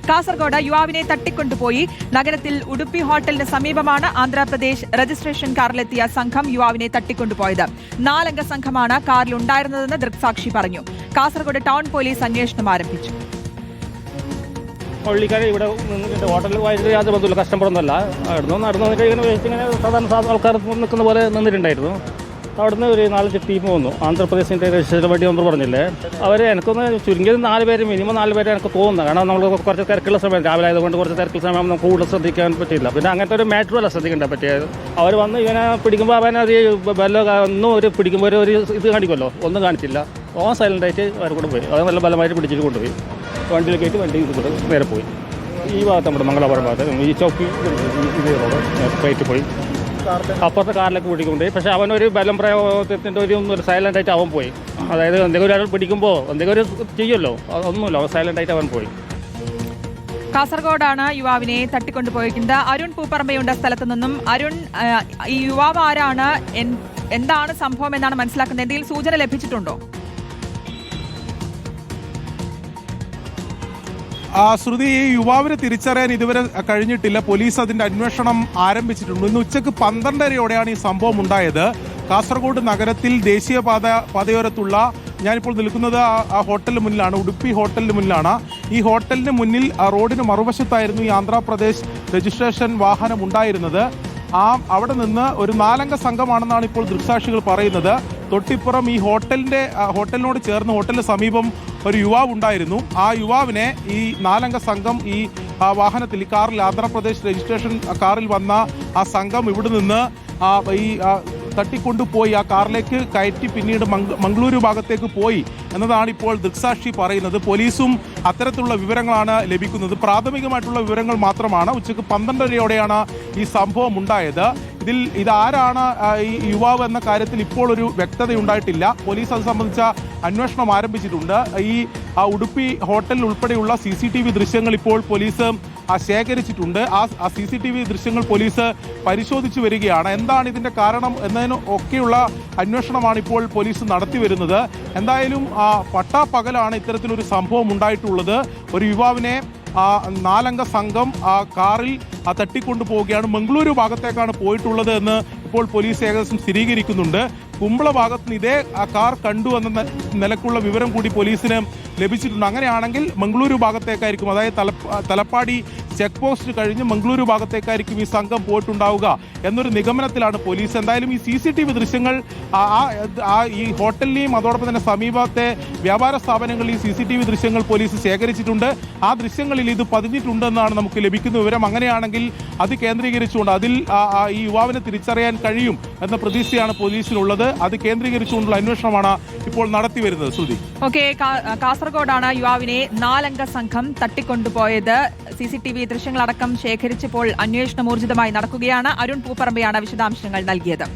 കാസർഗോഡ് യുവാവിനെ തട്ടിക്കൊണ്ടുപോയി. നഗരത്തിൽ ഉടുപ്പി ഹോട്ടലിന് സമീപമാണ് ആന്ധ്രാപ്രദേശ് രജിസ്ട്രേഷൻ കാറിലെത്തിയ സംഘം യുവാവിനെ തട്ടിക്കൊണ്ടുപോയത്. 4 അംഗ സംഘമാണ് കാറിൽ ഉണ്ടായിരുന്നതെന്ന് ദൃക്സാക്ഷി പറഞ്ഞു. കാസർഗോഡ് ടൗൺ പോലീസ് അന്വേഷണം ആരംഭിച്ചു. പള്ളിക്കാരെ ഇവിടെ നിന്നിട്ടുണ്ട്. ഹോട്ടലിൽ വായിച്ചിട്ട് യാതൊരു ബന്ധമില്ല, കസ്റ്റമറൊന്നുമല്ല. നടന്നു ഇങ്ങനെ സാധാരണ ആൾക്കാർ നിൽക്കുന്ന പോലെ നിന്നിട്ടുണ്ടായിരുന്നു. അവിടുന്ന് ഒരു 4 ടീം വന്നു. ആന്ധ്രാപ്രദേശിൻ്റെ രജിസ്ട്രേഷൻ വണ്ടി നമ്പർ പറഞ്ഞില്ലേ, അവർ എനിക്കൊന്ന് ചുരുങ്ങിയത് 4 പേര്, മിനിമം 4 പേര് എനിക്ക് തോന്നുന്നത്. കാരണം നമ്മൾ കുറച്ച് തിരക്കുള്ള സമയം, രാവിലെ ആയതുകൊണ്ട് കുറച്ച് തിരക്കുള്ള സമയം നമുക്ക് കൂടുതൽ ശ്രദ്ധിക്കാൻ പറ്റില്ല. പിന്നെ അങ്ങനത്തെ ഒരു മാറ്ററല്ല ശ്രദ്ധിക്കേണ്ട പറ്റിയത്. അവർ വന്ന് ഇവനെ പിടിക്കുമ്പോൾ അവനത് ഒന്നും ഒരു പിടിക്കുമ്പോൾ ഒരു ഇത് കാണിക്കുമല്ലോ, ഒന്നും കാണിച്ചില്ല. സൈലൻ്റായിട്ട് അവർ കൂടെ പോയി. അത് നല്ല ബലമായിട്ട് പിടിച്ചിട്ട് കൊണ്ടുപോയി. വണ്ടിയിൽ കയറ്റി വണ്ടി കൂടെ നേരെ പോയി. ഈ ഭാഗത്ത് നമ്മുടെ മംഗളപുരം ഭാഗത്ത് ഈ ചൗക്കി ഇത് കയറ്റി പോയി. അപ്പുറത്തെ കാറിലേക്ക് പിടിക്കുന്നുണ്ട്. പക്ഷേ അവനൊരു ബലം പ്രയോഗത്തിൻ്റെ ഒരു സൈലൻ്റായിട്ട് അവൻ പോയി. അതായത് എന്തെങ്കിലും ഒരാൾ പിടിക്കുമ്പോൾ എന്തെങ്കിലും ഒരു ചെയ്യുമല്ലോ, ഒന്നുമില്ല, അവൻ സൈലൻ്റായിട്ട് അവൻ പോയി. കാസർഗോഡാണ് യുവാവിനെ തട്ടിക്കൊണ്ടുപോയിരിക്കുന്നത്. അരുൺ പൂപ്പറമ്പയുണ്ട് സ്ഥലത്ത് നിന്നും. അരുൺ, ഈ യുവാവ് ആരാണ്, എന്താണ് സംഭവം എന്നാണ് മനസ്സിലാക്കുന്നത്? എന്തെങ്കിലും സൂചന ലഭിച്ചിട്ടുണ്ടോ? ശ്രുതി, ഈ യുവാവിനെ തിരിച്ചറിയാൻ ഇതുവരെ കഴിഞ്ഞിട്ടില്ല. പോലീസ് അതിന്റെ അന്വേഷണം ആരംഭിച്ചിട്ടുണ്ട്. ഇന്ന് ഉച്ചയ്ക്ക് 12:30യോടെയാണ് ഈ സംഭവം ഉണ്ടായത്. കാസർഗോഡ് നഗരത്തിൽ ദേശീയപാതയോരത്തുള്ള, ഞാനിപ്പോൾ നിൽക്കുന്നത് ആ ഹോട്ടലിന് മുന്നിലാണ്, ഉടുപ്പി ഹോട്ടലിന് മുന്നിലാണ്. ഈ ഹോട്ടലിന് മുന്നിൽ റോഡിന് മറുവശത്തായിരുന്നു ഈ ആന്ധ്രാപ്രദേശ് രജിസ്ട്രേഷൻ വാഹനം ഉണ്ടായിരുന്നത്. അവിടെ നിന്ന് ഒരു 4 അംഗ സംഘമാണെന്നാണ് ഇപ്പോൾ ദൃക്സാക്ഷികൾ പറയുന്നത്. തൊട്ടിപ്പുറം ഈ ഹോട്ടലിനോട് ചേർന്ന് ഹോട്ടലിന് സമീപം ഒരു യുവാവ് ഉണ്ടായിരുന്നു. ആ യുവാവിനെ ഈ 4 അംഗ സംഘം ഈ വാഹനത്തിൽ, ഈ കാറിൽ, ആന്ധ്രാപ്രദേശ് രജിസ്ട്രേഷൻ കാറിൽ വന്ന ആ സംഘം ഇവിടെ നിന്ന് ഈ തട്ടിക്കൊണ്ടുപോയി ആ കാറിലേക്ക് കയറ്റി പിന്നീട് മംഗളൂരു ഭാഗത്തേക്ക് പോയി എന്നതാണ് ഇപ്പോൾ ദൃക്സാക്ഷി പറയുന്നത്. പോലീസും അത്തരത്തിലുള്ള വിവരങ്ങളാണ് ലഭിക്കുന്നത്. പ്രാഥമികമായിട്ടുള്ള വിവരങ്ങൾ മാത്രമാണ്. ഉച്ചയ്ക്ക് 12:30യോടെയാണ് ഈ സംഭവം ഉണ്ടായത്. ഇതാരാണ് ഈ യുവാവ് എന്ന കാര്യത്തിൽ ഇപ്പോൾ ഒരു വ്യക്തതയുണ്ടായിട്ടില്ല. പോലീസ് അത് സംബന്ധിച്ച അന്വേഷണം ആരംഭിച്ചിട്ടുണ്ട്. ഈ ഉടുപ്പി ഹോട്ടലിൽ ഉൾപ്പെടെയുള്ള CCTV ദൃശ്യങ്ങൾ ഇപ്പോൾ പോലീസ് ശേഖരിച്ചിട്ടുണ്ട്. ആ CCTV ദൃശ്യങ്ങൾ പോലീസ് പരിശോധിച്ചു വരികയാണ്. എന്താണ് ഇതിന്റെ കാരണം എന്നതിന് ഒക്കെയുള്ള അന്വേഷണമാണ് ഇപ്പോൾ പോലീസ് നടത്തി വരുന്നത്. എന്തായാലും പട്ടാപ്പകലാണ് ഇത്തരത്തിലൊരു സംഭവം ഉണ്ടായിട്ടുള്ളത്. ഒരു യുവാവിനെ 4 അംഗ സംഘം കാറിൽ തട്ടിക്കൊണ്ടുപോവുകയാണ്. മംഗളൂരു ഭാഗത്തേക്കാണ് പോയിട്ടുള്ളത് എന്ന് ഇപ്പോൾ പോലീസ് ഏകദേശം സ്ഥിരീകരിക്കുന്നുണ്ട്. കുമ്പള ഭാഗത്ത് നിന്ന് ഇതേ കാർ കണ്ടു എന്ന നിലക്കുള്ള വിവരം കൂടി പോലീസിന് ലഭിച്ചിട്ടുണ്ട്. അങ്ങനെയാണെങ്കിൽ മംഗളൂരു ഭാഗത്തേക്കായിരിക്കും, അതായത് തലപ്പാടി ചെക്ക് പോസ്റ്റ് കഴിഞ്ഞ് മംഗളൂരു ഭാഗത്തേക്കായിരിക്കും ഈ സംഘം പോയിട്ടുണ്ടാവുക എന്നൊരു നിഗമനത്തിലാണ് പോലീസ്. എന്തായാലും ഈ CCTV ദൃശ്യങ്ങൾ ഈ ഹോട്ടലിനെയും അതോടൊപ്പം തന്നെ സമീപത്തെ വ്യാപാര സ്ഥാപനങ്ങളിൽ ഈ CCTV ദൃശ്യങ്ങൾ പോലീസ് ശേഖരിച്ചിട്ടുണ്ട്. ആ ദൃശ്യങ്ങളിൽ ഇത് പതിഞ്ഞിട്ടുണ്ടെന്നാണ് നമുക്ക് ലഭിക്കുന്ന വിവരം. അങ്ങനെയാണെങ്കിൽ അത് കേന്ദ്രീകരിച്ചുകൊണ്ട് അതിൽ ഈ യുവാവിനെ തിരിച്ചറിയാൻ കഴിയും എന്ന പ്രതീക്ഷയാണ് പോലീസിനുള്ളത്. അത് കേന്ദ്രീകരിച്ചുകൊണ്ടുള്ള അന്വേഷണമാണ് ഇപ്പോൾ നടത്തി വരുന്നത്. ശ്രുതി, കാസർഗോഡാണ് യുവാവിനെ 4 അംഗ സംഘം തട്ടിക്കൊണ്ടുപോയത്. CCTV ദൃശ്യങ്ങളടക്കം ശേഖരിച്ചപ്പോൾ അന്വേഷണം ഊർജിതമായി നടക്കുകയാണ്. അരുൺ പൂപ്പറമ്പയാണ് വിശദാംശങ്ങൾ നൽകിയത്.